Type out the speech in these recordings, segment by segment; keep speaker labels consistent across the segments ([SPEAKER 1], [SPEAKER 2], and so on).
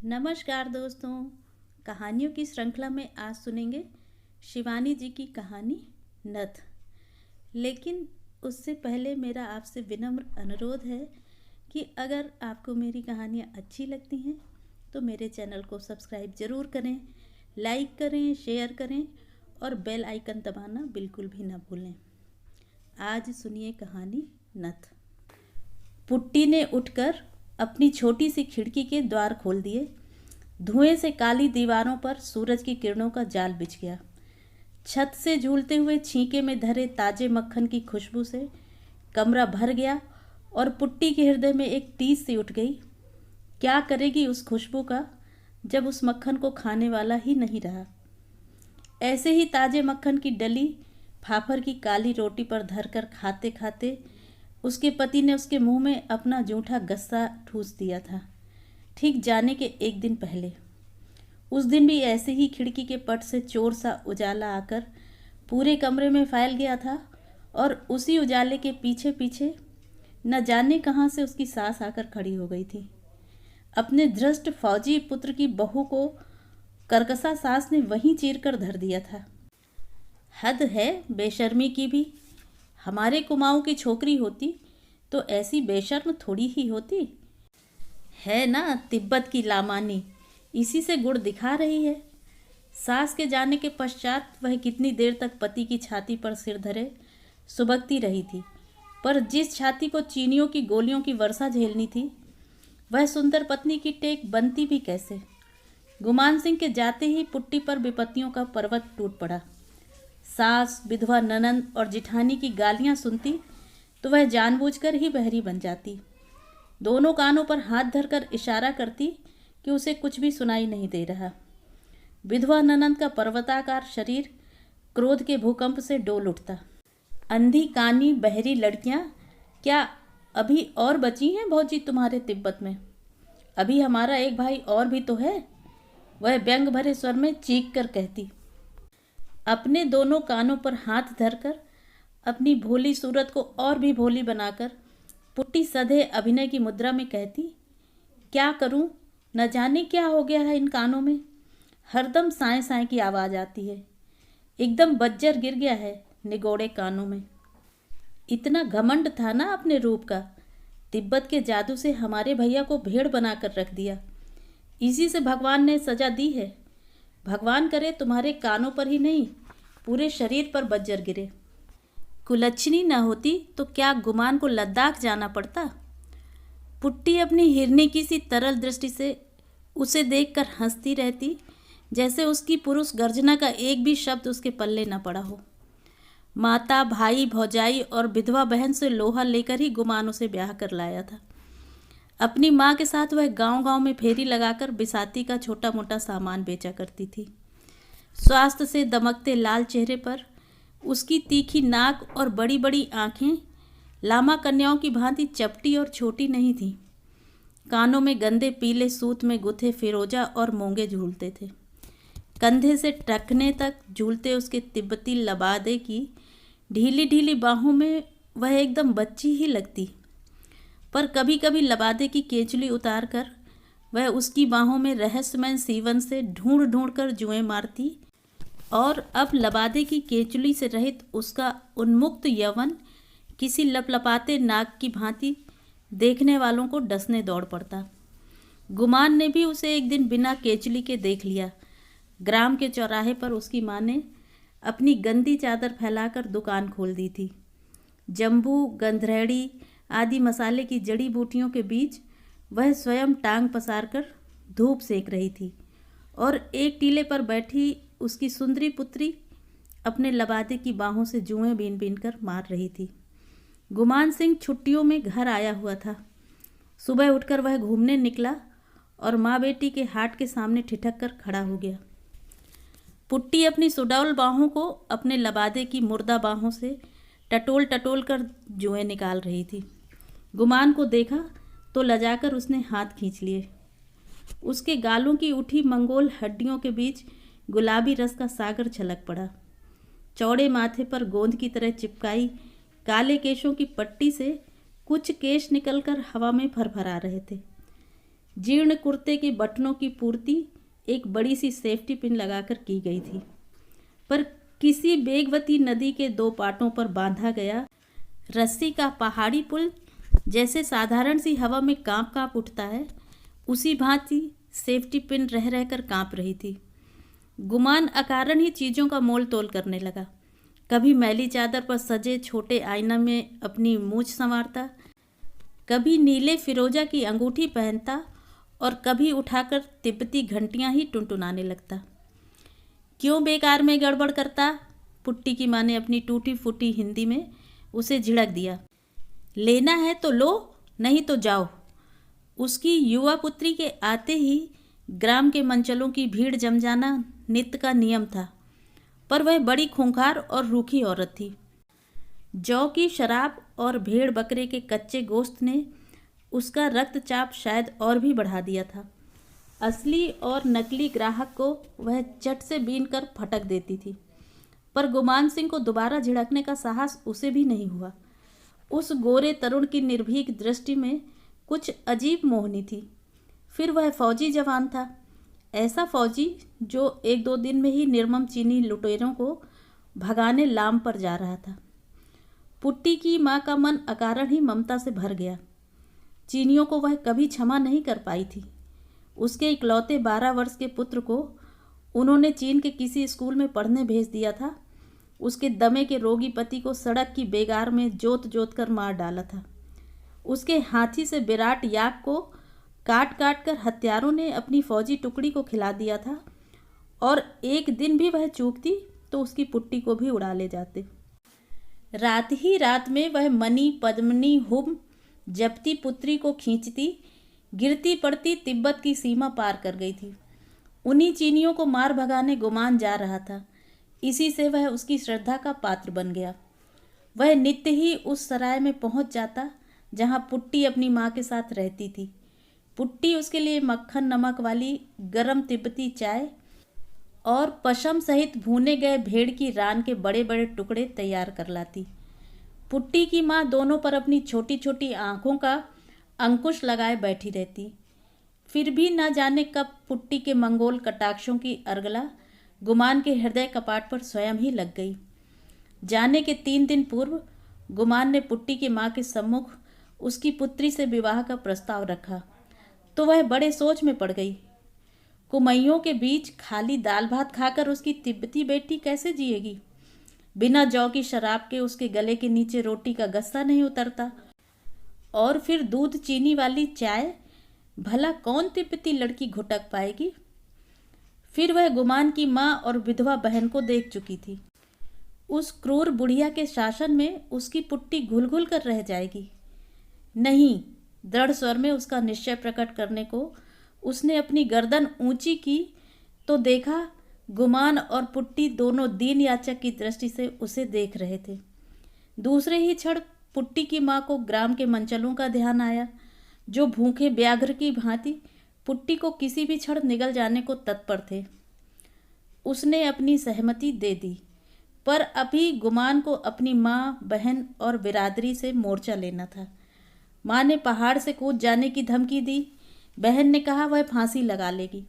[SPEAKER 1] नमस्कार दोस्तों। कहानियों की श्रृंखला में आज सुनेंगे शिवानी जी की कहानी नथ। लेकिन उससे पहले मेरा आपसे विनम्र अनुरोध है कि अगर आपको मेरी कहानियाँ अच्छी लगती हैं तो मेरे चैनल को सब्सक्राइब ज़रूर करें, लाइक करें, शेयर करें और बेल आइकन दबाना बिल्कुल भी ना भूलें। आज सुनिए कहानी नथ। पुट्टी ने उठकर अपनी छोटी सी खिड़की के द्वार खोल दिए। धुएं से काली दीवारों पर सूरज की किरणों का जाल बिछ गया। छत से झूलते हुए छींके में धरे ताजे मक्खन की खुशबू से कमरा भर गया और पुट्टी के हृदय में एक टीस सी उठ गई। क्या करेगी उस खुशबू का जब उस मक्खन को खाने वाला ही नहीं रहा। ऐसे ही ताजे मक्खन की डली फाफर की काली रोटी पर धरकर खाते खाते उसके पति ने उसके मुंह में अपना जूठा गस्सा ठूस दिया था, ठीक जाने के एक दिन पहले। उस दिन भी ऐसे ही खिड़की के पट से चोर सा उजाला आकर पूरे कमरे में फैल गया था और उसी उजाले के पीछे पीछे न जाने कहाँ से उसकी सास आकर खड़ी हो गई थी। अपने धृष्ट फौजी पुत्र की बहू को करकसा सास ने वहीं चीर कर धर दिया था। हद है बेशर्मी की भी। हमारे कुमाऊं की छोकरी होती तो ऐसी बेशर्म थोड़ी ही होती है ना। तिब्बत की लामानी इसी से गुड़ दिखा रही है। सास के जाने के पश्चात वह कितनी देर तक पति की छाती पर सिर धरे सुबकती रही थी, पर जिस छाती को चीनियों की गोलियों की वर्षा झेलनी थी वह सुंदर पत्नी की टेक बनती भी कैसे। गुमान सिंह के जाते ही पुट्टी पर विपत्तियों का पर्वत टूट पड़ा। सास, विधवा, ननंद और जिठानी की गालियां सुनती तो वह जानबूझकर ही बहरी बन जाती। दोनों कानों पर हाथ धरकर इशारा करती कि उसे कुछ भी सुनाई नहीं दे रहा। विधवा ननंद का पर्वताकार शरीर क्रोध के भूकंप से डोल उठता। अंधी कानी बहरी लड़कियां क्या अभी और बची हैं भौजी तुम्हारे तिब्बत में? अभी हमारा एक भाई और भी तो है, वह व्यंग भरे स्वर में चीख कर कहती। अपने दोनों कानों पर हाथ धरकर अपनी भोली सूरत को और भी भोली बनाकर पुट्टी सधे अभिनय की मुद्रा में कहती, क्या करूं, न जाने क्या हो गया है इन कानों में। हरदम साए साए की आवाज़ आती है। एकदम बज्जर गिर गया है निगोड़े कानों में। इतना घमंड था ना अपने रूप का। तिब्बत के जादू से हमारे भैया को भेड़ बनाकर रख दिया। इसी से भगवान ने सजा दी है। भगवान करे तुम्हारे कानों पर ही नहीं पूरे शरीर पर बज्जर गिरे। कुलच्छनी न होती तो क्या गुमान को लद्दाख जाना पड़ता। पुट्टी अपनी हिरनी की सी तरल दृष्टि से उसे देखकर हंसती रहती, जैसे उसकी पुरुष गर्जना का एक भी शब्द उसके पल्ले न पड़ा हो। माता, भाई, भौजाई और विधवा बहन से लोहा लेकर ही गुमान उसे ब्याह कर लाया था। अपनी माँ के साथ वह गांव-गांव में फेरी लगाकर बिसाती का छोटा मोटा सामान बेचा करती थी। स्वास्थ्य से दमकते लाल चेहरे पर उसकी तीखी नाक और बड़ी बड़ी आँखें लामा कन्याओं की भांति चपटी और छोटी नहीं थीं। कानों में गंदे पीले सूत में गुथे फिरोजा और मोंगे झूलते थे। कंधे से टखने तक झूलते उसके तिब्बती लबादे की ढीली ढीली बाहों में वह एकदम बच्ची ही लगती। पर कभी कभी लबादे की केंचुली उतार कर वह उसकी बाहों में रहस्यमय सीवन से ढूंढ ढूंढ कर जुएं मारती और अब लबादे की केंचुली से रहित उसका उन्मुक्त यौवन किसी लपलपाते नाग की भांति देखने वालों को डसने दौड़ पड़ता। गुमान ने भी उसे एक दिन बिना केंचुली के देख लिया। ग्राम के चौराहे पर उसकी माँ ने अपनी गंदी चादर फैलाकर दुकान खोल दी थी। जम्बू, गंधरेड़ी आदि मसाले की जड़ी बूटियों के बीच वह स्वयं टांग पसार कर धूप सेक रही थी और एक टीले पर बैठी उसकी सुंदरी पुत्री अपने लबादे की बाहों से जुएं बीन बीन कर मार रही थी। गुमान सिंह छुट्टियों में घर आया हुआ था। सुबह उठकर वह घूमने निकला और माँ बेटी के हाट के सामने ठिठक कर खड़ा हो गया। पुट्टी अपनी सुडौल बाहों को अपने लबादे की मुर्दा बाहों से टटोल टटोल कर जुएं निकाल रही थी। गुमान को देखा तो लजाकर उसने हाथ खींच लिए। उसके गालों की उठी मंगोल हड्डियों के बीच गुलाबी रस का सागर छलक पड़ा। चौड़े माथे पर गोंद की तरह चिपकाई काले केशों की पट्टी से कुछ केश निकलकर हवा में फरफरा रहे थे। जीर्ण कुर्ते के बटनों की पूर्ति एक बड़ी सी सेफ्टी पिन लगाकर की गई थी, पर किसी बेगवती नदी के दो पाटों पर बांधा गया रस्सी का पहाड़ी पुल जैसे साधारण सी हवा में कांप कांप उठता है, उसी भांति सेफ्टी पिन रह रहकर कांप रही थी। गुमान अकारण ही चीज़ों का मोल तोल करने लगा। कभी मैली चादर पर सजे छोटे आईना में अपनी मूंछ संवारता, कभी नीले फिरोजा की अंगूठी पहनता और कभी उठाकर तिब्बती घंटियां ही टुनटुनाने लगता। क्यों बेकार में गड़बड़ करता? पुट्टी की माँ ने अपनी टूटी फूटी हिंदी में उसे झिड़क दिया। लेना है तो लो, नहीं तो जाओ। उसकी युवा पुत्री के आते ही ग्राम के मंचलों की भीड़ जम जाना नित्य का नियम था, पर वह बड़ी खूंखार और रूखी औरत थी। जौ की शराब और भेड़ बकरे के कच्चे गोश्त ने उसका रक्तचाप शायद और भी बढ़ा दिया था। असली और नकली ग्राहक को वह चट से बीन कर फटक देती थी, पर गुमान सिंह को दोबारा झिड़कने का साहस उसे भी नहीं हुआ। उस गोरे तरुण की निर्भीक दृष्टि में कुछ अजीब मोहनी थी। फिर वह फौजी जवान था, ऐसा फौजी जो एक दो दिन में ही निर्मम चीनी लुटेरों को भगाने लाम पर जा रहा था। पुट्टी की माँ का मन अकारण ही ममता से भर गया। चीनियों को वह कभी क्षमा नहीं कर पाई थी। उसके इकलौते 12 वर्ष के पुत्र को उन्होंने चीन के किसी स्कूल में पढ़ने भेज दिया था। उसके दमे के रोगी पति को सड़क की बेगार में जोत जोत कर मार डाला था। उसके हाथी से विराट याक को काट काट कर हत्यारों ने अपनी फौजी टुकड़ी को खिला दिया था, और एक दिन भी वह चूकती तो उसकी पुट्टी को भी उड़ा ले जाते। रात ही रात में वह मनी पद्मनी हुम जपती पुत्री को खींचती गिरती पड़ती तिब्बत की सीमा पार कर गई थी। उन्हीं चीनियों को मार भगाने गुमान जा रहा था। इसी से वह उसकी श्रद्धा का पात्र बन गया। वह नित्य ही उस सराय में पहुंच जाता जहां पुट्टी अपनी माँ के साथ रहती थी। पुट्टी उसके लिए मक्खन नमक वाली गरम तिब्बती चाय और पशम सहित भूने गए भेड़ की रान के बड़े बड़े टुकड़े तैयार कर लाती। पुट्टी की माँ दोनों पर अपनी छोटी छोटी आँखों का अंकुश लगाए बैठी रहती। फिर भी न जाने कब पुट्टी के मंगोल कटाक्षों की अर्गला गुमान के हृदय कपाट पर स्वयं ही लग गई। जाने के 3 दिन पूर्व गुमान ने पुट्टी की माँ के सम्मुख उसकी पुत्री से विवाह का प्रस्ताव रखा तो वह बड़े सोच में पड़ गई। कुमैयों के बीच खाली दाल भात खाकर उसकी तिब्बती बेटी कैसे जिएगी? बिना जौ की शराब के उसके गले के नीचे रोटी का गस्सा नहीं उतरता, और फिर दूध चीनी वाली चाय भला कौन तिब्बती लड़की घुटक पाएगी? फिर वह गुमान की माँ और विधवा बहन को देख चुकी थी। उस क्रूर बुढ़िया के शासन में उसकी पुट्टी घुल घुल कर रह जाएगी। नहीं, दृढ़ स्वर में उसका निश्चय प्रकट करने को उसने अपनी गर्दन ऊंची की तो देखा गुमान और पुट्टी दोनों दीन याचक की दृष्टि से उसे देख रहे थे। दूसरे ही क्षण पुट्टी की माँ को ग्राम के मंचलों का ध्यान आया, जो भूखे व्याघ्र की भांति पुट्टी को किसी भी क्षण निगल जाने को तत्पर थे। उसने अपनी सहमति दे दी, पर अभी गुमान को अपनी माँ, बहन और बिरादरी से मोर्चा लेना था। माँ ने पहाड़ से कूद जाने की धमकी दी। बहन ने कहा वह फांसी लगा लेगी।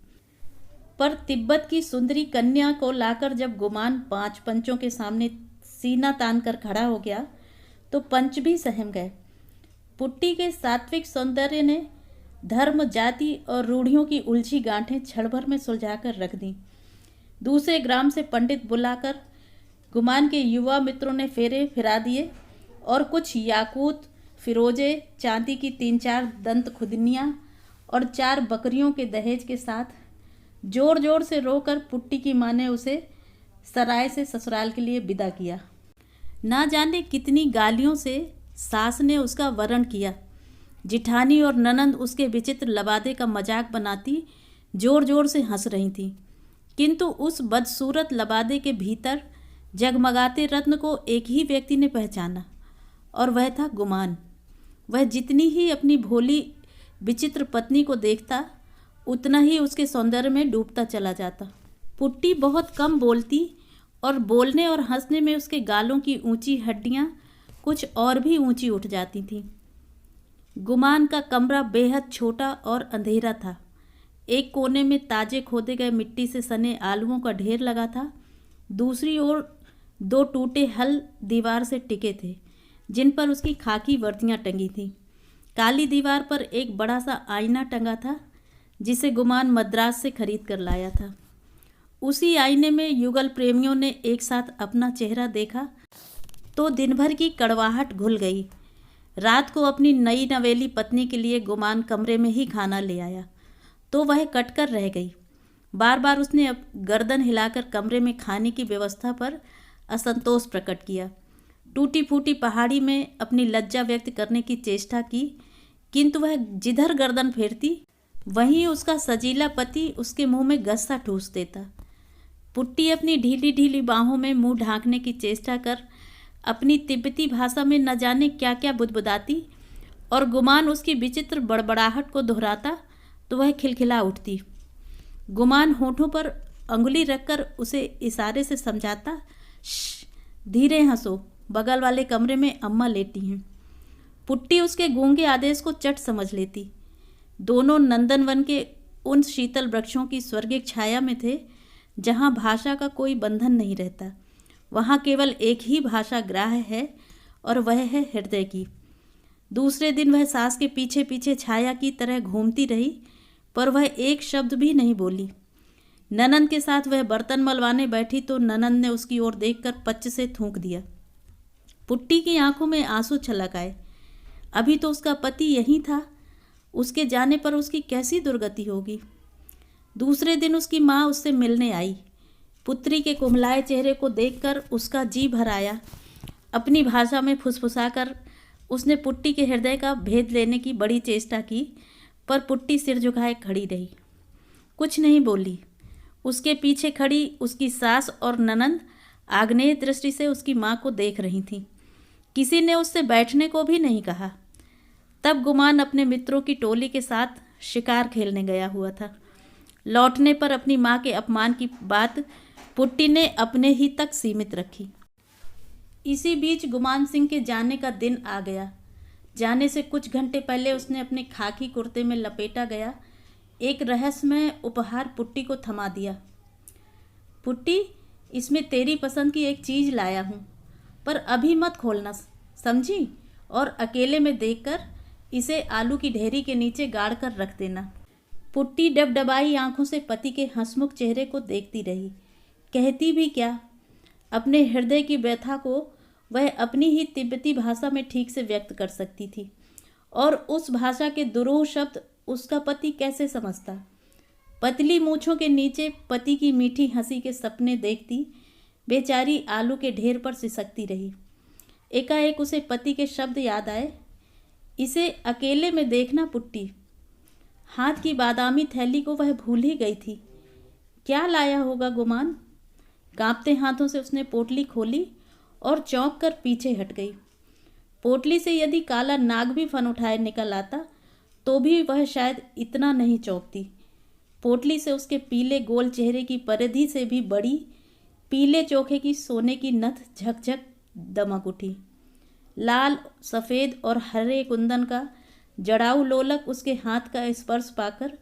[SPEAKER 1] पर तिब्बत की सुंदरी कन्या को लाकर जब गुमान 5 पंचों के सामने सीना तान कर खड़ा हो गया तो पंच भी सहम गए। पुट्टी के सात्विक सौंदर्य ने धर्म, जाति और रूढ़ियों की उलझी गांठें क्षण भर में सुलझाकर रख दी। दूसरे ग्राम से पंडित बुलाकर गुमान के युवा मित्रों ने फेरे फिरा दिए और कुछ याकूत, फिरोजे, चांदी की 3-4 दंत खुदनियाँ और 4 बकरियों के दहेज के साथ जोर जोर से रोकर पुट्टी की माँ ने उसे सराय से ससुराल के लिए विदा किया। ना जाने कितनी गालियों से सास ने उसका वरण किया। जिठानी और ननंद उसके विचित्र लबादे का मजाक बनाती जोर जोर से हंस रही थीं, किंतु उस बदसूरत लबादे के भीतर जगमगाते रत्न को एक ही व्यक्ति ने पहचाना, और वह था गुमान। वह जितनी ही अपनी भोली विचित्र पत्नी को देखता उतना ही उसके सौंदर्य में डूबता चला जाता। पुट्टी बहुत कम बोलती और बोलने और हंसने में उसके गालों की ऊंची हड्डियां कुछ और भी ऊंची उठ जाती थीं। गुमान का कमरा बेहद छोटा और अंधेरा था। एक कोने में ताजे खोदे गए मिट्टी से सने आलुओं का ढेर लगा था। दूसरी ओर 2 टूटे हल दीवार से टिके थे, जिन पर उसकी खाकी वर्दियां टंगी थीं। काली दीवार पर एक बड़ा सा आईना टंगा था, जिसे गुमान मद्रास से खरीद कर लाया था। उसी आईने में युगल प्रेमियों ने एक साथ अपना चेहरा देखा तो दिन भर की कड़वाहट घुल गई। रात को अपनी नई नवेली पत्नी के लिए गुमान कमरे में ही खाना ले आया तो वह कटकर रह गई। बार बार उसने गर्दन हिलाकर कमरे में खाने की व्यवस्था पर असंतोष प्रकट किया। टूटी फूटी पहाड़ी में अपनी लज्जा व्यक्त करने की चेष्टा की, किंतु वह जिधर गर्दन फेरती वहीं उसका सजीला पति उसके मुंह में गस्सा ठूस देता। पुट्टी अपनी ढीली ढीली बाहों में मुंह ढांकने की चेष्टा कर अपनी तिब्बती भाषा में न जाने क्या क्या बुदबुदाती और गुमान उसकी विचित्र बड़बड़ाहट को दोहराता तो वह खिलखिला उठती। गुमान होठों पर अंगुली रखकर उसे इशारे से समझाता, श्श, धीरे हंसो, बगल वाले कमरे में अम्मा लेटी हैं। पुट्टी उसके गूंगे आदेश को चट समझ लेती। दोनों नंदनवन के उन शीतल वृक्षों की स्वर्गिक छाया में थे, जहाँ भाषा का कोई बंधन नहीं रहता। वहाँ केवल एक ही भाषा ग्राह्य है और वह है हृदय की। दूसरे दिन वह सास के पीछे पीछे छाया की तरह घूमती रही, पर वह एक शब्द भी नहीं बोली। ननंद के साथ वह बर्तन मलवाने बैठी तो ननंद ने उसकी ओर देखकर पच्च से थूक दिया। पुट्टी की आंखों में आंसू छलक आए। अभी तो उसका पति यहीं था, उसके जाने पर उसकी कैसी दुर्गति होगी। दूसरे दिन उसकी माँ उससे मिलने आई। पुत्री के कुम्हलाए चेहरे को देखकर उसका जी भर आया। अपनी भाषा में फुसफुसाकर उसने पुट्टी के हृदय का भेद लेने की बड़ी चेष्टा की, पर पुट्टी सिर झुकाए खड़ी रही, कुछ नहीं बोली। उसके पीछे खड़ी उसकी सास और ननंद आग्नेय दृष्टि से उसकी माँ को देख रही थीं। किसी ने उससे बैठने को भी नहीं कहा। तब गुमान अपने मित्रों की टोली के साथ शिकार खेलने गया हुआ था। लौटने पर अपनी माँ के अपमान की बात पुट्टी ने अपने ही तक सीमित रखी। इसी बीच गुमान सिंह के जाने का दिन आ गया। जाने से कुछ घंटे पहले उसने अपने खाकी कुर्ते में लपेटा गया एक रहस्यमय उपहार पुट्टी को थमा दिया। पुट्टी, इसमें तेरी पसंद की एक चीज़ लाया हूँ, पर अभी मत खोलना, समझी? और अकेले में देखकर इसे आलू की ढेरी के नीचे गाड़ कर रख देना। पुट्टी डबडबाई आंखों से पति के हंसमुख चेहरे को देखती रही। कहती भी क्या? अपने हृदय की व्यथा को वह अपनी ही तिब्बती भाषा में ठीक से व्यक्त कर सकती थी, और उस भाषा के दुरूह शब्द उसका पति कैसे समझता। पतली मूंछों के नीचे पति की मीठी हंसी के सपने देखती बेचारी आलू के ढेर पर सिसकती रही। एकाएक उसे पति के शब्द याद आए, इसे अकेले में देखना पुट्टी। हाथ की बादामी थैली को वह भूल ही गई थी। क्या लाया होगा गुमान? कांपते हाथों से उसने पोटली खोली और चौंक कर पीछे हट गई। पोटली से यदि काला नाग भी फन उठाए निकल आता तो भी वह शायद इतना नहीं चौंकती। पोटली से उसके पीले गोल चेहरे की परिधि से भी बड़ी पीले चोखे की सोने की नथ झकझक दमक उठी। लाल, सफ़ेद और हरे कुंदन का जड़ाऊ लोलक उसके हाथ का स्पर्श पाकर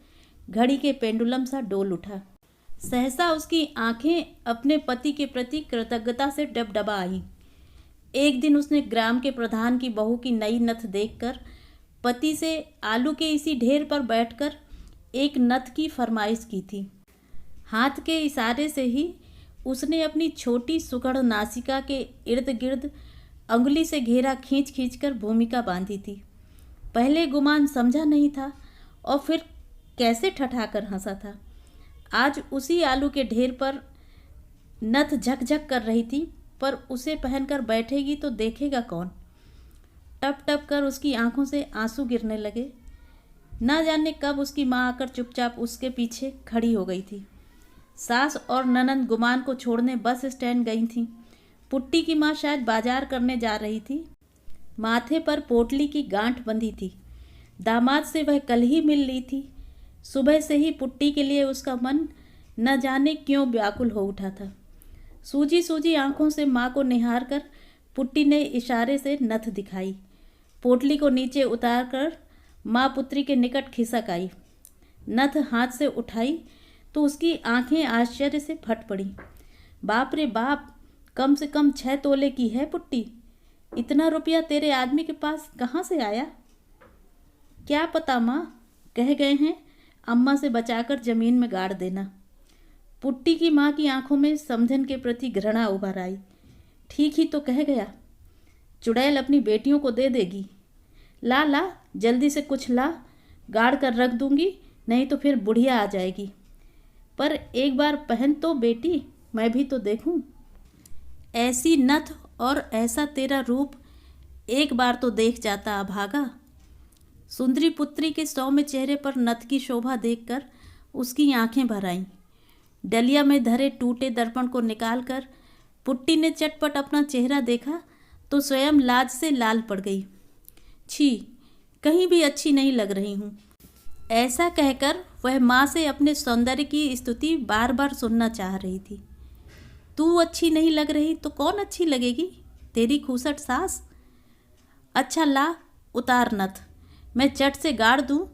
[SPEAKER 1] घड़ी के पेंडुलम सा डोल उठा। सहसा उसकी आंखें अपने पति के प्रति कृतज्ञता से डबडबा आईं। एक दिन उसने ग्राम के प्रधान की बहू की नई नथ देखकर पति से आलू के इसी ढेर पर बैठकर एक नथ की फरमाइश की थी। हाथ के इशारे से ही उसने अपनी छोटी सुकड़ नासिका के इर्द गिर्द अंगुली से घेरा खींच खींच कर भूमिका बांधी थी। पहले गुमान समझा नहीं था और फिर कैसे ठठाकर हंसा था। आज उसी आलू के ढेर पर नथ झकझक कर रही थी, पर उसे पहनकर बैठेगी तो देखेगा कौन। टप टप कर उसकी आंखों से आंसू गिरने लगे। न जाने कब उसकी माँ आकर चुपचाप उसके पीछे खड़ी हो गई थी। सास और ननंद गुमान को छोड़ने बस स्टैंड गई थीं। पुट्टी की माँ शायद बाजार करने जा रही थी। माथे पर पोटली की गांठ बंधी थी। दामाद से वह कल ही मिल ली थी। सुबह से ही पुट्टी के लिए उसका मन न जाने क्यों व्याकुल हो उठा था। सूजी सूजी आंखों से माँ को निहार कर पुट्टी ने इशारे से नथ दिखाई। पोटली को नीचे उतार कर माँ पुत्री के निकट खिसक आई। नथ हाथ से उठाई तो उसकी आंखें आश्चर्य से फट पड़ी। बाप रे बाप, कम से कम 6 तोले की है पुट्टी। इतना रुपया तेरे आदमी के पास कहाँ से आया? क्या पता माँ, कह गए हैं अम्मा से बचाकर जमीन में गाड़ देना। पुट्टी की माँ की आंखों में समधन के प्रति घृणा उभर आई। ठीक ही तो कह गया, चुड़ैल अपनी बेटियों को दे देगी। ला ला जल्दी से कुछ ला, गाड़ कर रख दूंगी, नहीं तो फिर बुढ़िया आ जाएगी। पर एक बार पहन तो बेटी, मैं भी तो देखूं। ऐसी नथ और ऐसा तेरा रूप एक बार तो देख जाता अभागा। सुंदरी पुत्री के सौम्य चेहरे पर नथ की शोभा देखकर उसकी आंखें भर आईं। डलिया में धरे टूटे दर्पण को निकालकर पुट्टी ने चटपट अपना चेहरा देखा तो स्वयं लाज से लाल पड़ गई। छी, कहीं भी अच्छी नहीं लग रही हूँ। ऐसा कहकर वह माँ से अपने सौंदर्य की स्तुति बार बार सुनना चाह रही थी। तू अच्छी नहीं लग रही तो कौन अच्छी लगेगी? तेरी खूसट सास। अच्छा ला, उतार नथ, मैं चट से गाड़ दूँ।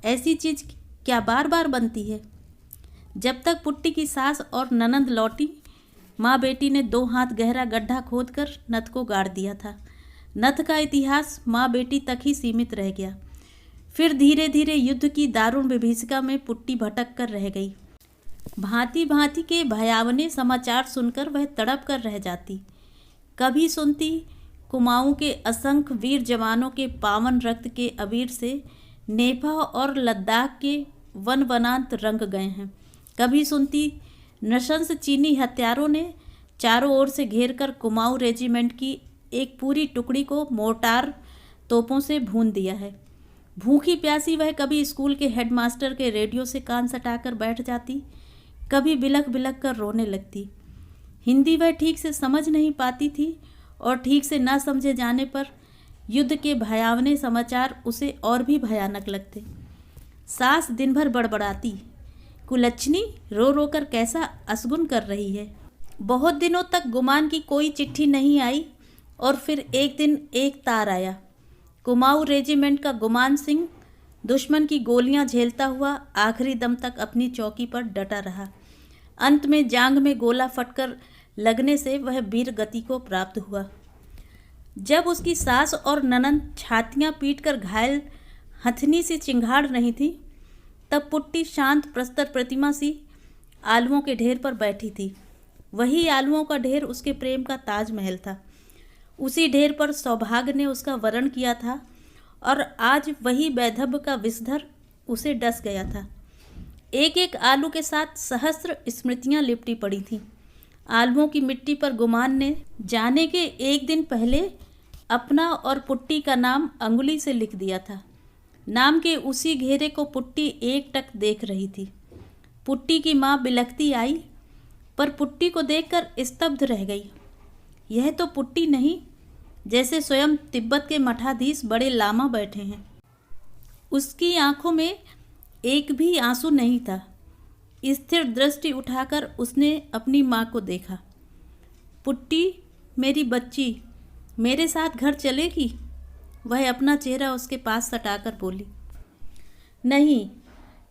[SPEAKER 1] ऐसी चीज़ क्या बार बार बनती है? जब तक पुट्टी की सास और ननंद लौटी, माँ बेटी ने 2 हाथ गहरा गड्ढा खोदकर नथ को गाड़ दिया था। नथ का इतिहास माँ बेटी तक ही सीमित रह गया। फिर धीरे धीरे युद्ध की दारुण विभीषिका में पुट्टी भटक कर रह गई। भांति भांति के भयावने समाचार सुनकर वह तड़प कर रह जाती। कभी सुनती कुमाऊं के असंख्य वीर जवानों के पावन रक्त के अबीर से नेपा और लद्दाख के वन वनांत रंग गए हैं। कभी सुनती नृशंस चीनी हत्यारों ने चारों ओर से घेरकर कुमाऊं रेजिमेंट की एक पूरी टुकड़ी को मोर्टार तोपों से भून दिया है। भूखी प्यासी वह कभी स्कूल के हेडमास्टर के रेडियो से कान सटाकर बैठ जाती, कभी बिलख बिलख कर रोने लगती। हिंदी वह ठीक से समझ नहीं पाती थी और ठीक से ना समझे जाने पर युद्ध के भयावने समाचार उसे और भी भयानक लगते। सास दिन भर बड़बड़ाती, कुलच्छनी रो रो कर कैसा असगुन कर रही है। बहुत दिनों तक गुमान की कोई चिट्ठी नहीं आई और फिर एक दिन एक तार आया। कुमाऊं रेजिमेंट का गुमान सिंह दुश्मन की गोलियां झेलता हुआ आखिरी दम तक अपनी चौकी पर डटा रहा। अंत में जांग में गोला फटकर लगने से वह वीर गति को प्राप्त हुआ। जब उसकी सास और ननंद छातियां पीटकर घायल हथनी से चिंगाड़ रही थी, तब पुट्टी शांत प्रस्तर प्रतिमा सी आलुओं के ढेर पर बैठी थी। वही आलुओं का ढेर उसके प्रेम का ताजमहल था। उसी ढेर पर सौभाग्य ने उसका वरण किया था और आज वही वैधव्य का विषधर उसे डस गया था। एक एक आलू के साथ सहस्त्र स्मृतियां लिपटी पड़ी थीं। आलुओं की मिट्टी पर गुमान ने जाने के एक दिन पहले अपना और पुट्टी का नाम अंगुली से लिख दिया था। नाम के उसी घेरे को पुट्टी एकटक देख रही थी। पुट्टी की माँ बिलखती आई, पर पुट्टी को देखकर स्तब्ध रह गई। यह तो पुट्टी नहीं, जैसे स्वयं तिब्बत के मठाधीश बड़े लामा बैठे हैं। उसकी आंखों में एक भी आंसू नहीं था। स्थिर दृष्टि उठाकर उसने अपनी माँ को देखा। पुट्टी, मेरी बच्ची, मेरे साथ घर चलेगी? वह अपना चेहरा उसके पास सटाकर बोली। नहीं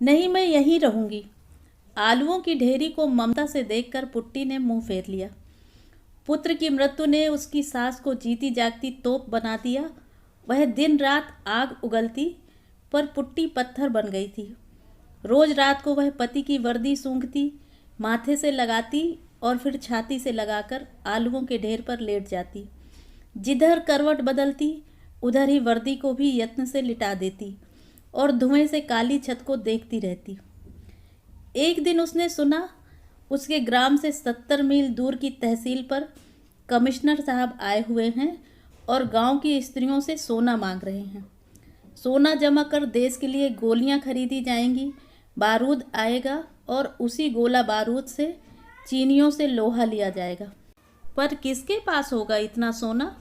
[SPEAKER 1] नहीं, मैं यहीं रहूँगी। आलुओं की ढेरी को ममता से देखकर पुट्टी ने मुंह फेर लिया। पुत्र की मृत्यु ने उसकी सास को जीती जागती तोप बना दिया। वह दिन रात आग उगलती, पर पुट्टी पत्थर बन गई थी। रोज रात को वह पति की वर्दी सूंघती, माथे से लगाती और फिर छाती से लगाकर आलुओं के ढेर पर लेट जाती। जिधर करवट बदलती उधर ही वर्दी को भी यत्न से लिटा देती और धुएं से काली छत को देखती रहती। एक दिन उसने सुना उसके ग्राम से 70 मील दूर की तहसील पर कमिश्नर साहब आए हुए हैं और गांव की स्त्रियों से सोना मांग रहे हैं। सोना जमा कर देश के लिए गोलियां खरीदी जाएंगी, बारूद आएगा और उसी गोला बारूद से चीनियों से लोहा लिया जाएगा। पर किसके पास होगा इतना सोना?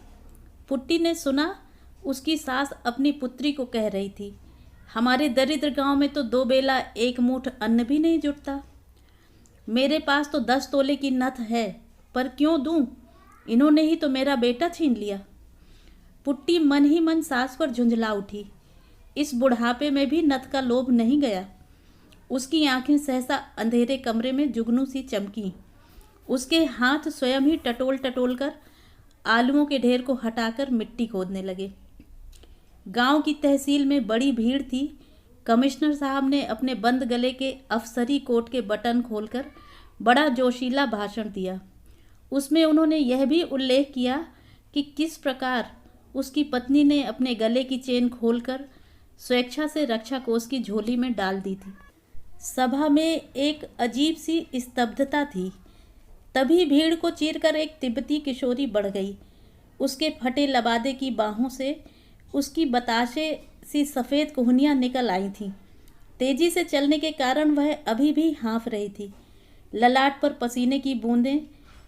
[SPEAKER 1] पुट्टी ने सुना उसकी सास अपनी पुत्री को कह रही थी, हमारे दरिद्र गांव में तो 2 बेला 1 मूठ अन्न भी नहीं जुटता। मेरे पास तो 10 तोले की नथ है, पर क्यों दूं? इन्होंने ही तो मेरा बेटा छीन लिया। पुट्टी मन ही मन सास पर झुंझला उठी। इस बुढ़ापे में भी नथ का लोभ नहीं गया। उसकी आंखें सहसा अंधेरे कमरे में जुगनू सी चमकी। उसके हाथ स्वयं ही टटोल टटोल कर आलुओं के ढेर को हटाकर मिट्टी खोदने लगे। गांव की तहसील में बड़ी भीड़ थी। कमिश्नर साहब ने अपने बंद गले के अफसरी कोट के बटन खोलकर बड़ा जोशीला भाषण दिया। उसमें उन्होंने यह भी उल्लेख किया कि किस प्रकार उसकी पत्नी ने अपने गले की चेन खोलकर स्वेच्छा से रक्षा कोष की झोली में डाल दी थी। सभा में एक अजीब सी स्तब्धता थी। तभी भीड़ को चीरकर एक तिब्बती किशोरी बढ़ गई। उसके फटे लबादे की बाहों से उसकी बताशे सी सफ़ेद कोहनियाँ निकल आई थीं। तेजी से चलने के कारण वह अभी भी हाँफ रही थी। ललाट पर पसीने की बूंदें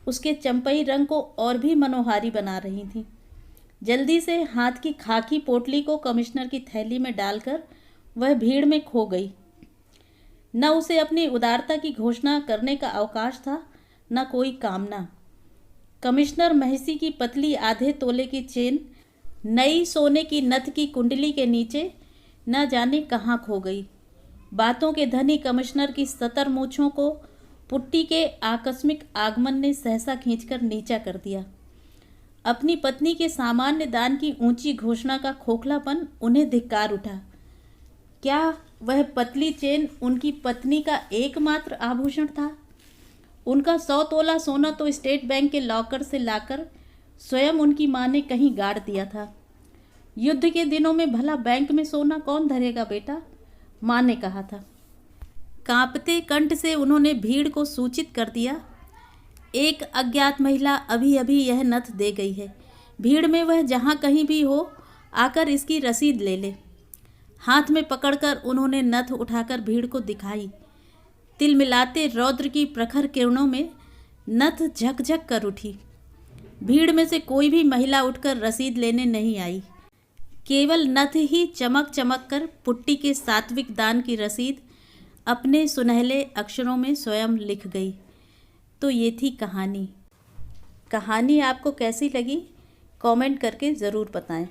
[SPEAKER 1] उसके चंपई रंग को और भी मनोहारी बना रही थीं। जल्दी से हाथ की खाकी पोटली को कमिश्नर की थैली में डालकर वह भीड़ में खो गई। न उसे अपनी उदारता की घोषणा करने का अवकाश था, न कोई कामना। कमिश्नर महसी की पतली आधे तोले की चेन नई सोने की नथ की कुंडली के नीचे न जाने कहाँ खो गई। बातों के धनी कमिश्नर की सतर मूँछों को पुट्टी के आकस्मिक आगमन ने सहसा खींचकर नीचा कर दिया। अपनी पत्नी के सामान्य दान की ऊंची घोषणा का खोखलापन उन्हें धिक्कार उठा। क्या वह पतली चेन उनकी पत्नी का एकमात्र आभूषण था? उनका 100 तोला सोना तो स्टेट बैंक के लॉकर से लाकर स्वयं उनकी माँ ने कहीं गाड़ दिया था। युद्ध के दिनों में भला बैंक में सोना कौन धरेगा बेटा, माँ ने कहा था। कांपते कंठ से उन्होंने भीड़ को सूचित कर दिया, एक अज्ञात महिला अभी अभी यह नथ दे गई है। भीड़ में वह जहाँ कहीं भी हो आकर इसकी रसीद ले ले। हाथ में पकड़कर उन्होंने नथ उठाकर भीड़ को दिखाई। तिलमिलाते रौद्र की प्रखर किरणों में नथ झकझक कर उठी। भीड़ में से कोई भी महिला उठकर रसीद लेने नहीं आई। केवल नथ ही चमक चमक कर पुट्टी के सात्विक दान की रसीद अपने सुनहले अक्षरों में स्वयं लिख गई। तो ये थी कहानी। कहानी आपको कैसी लगी कमेंट करके ज़रूर बताएं।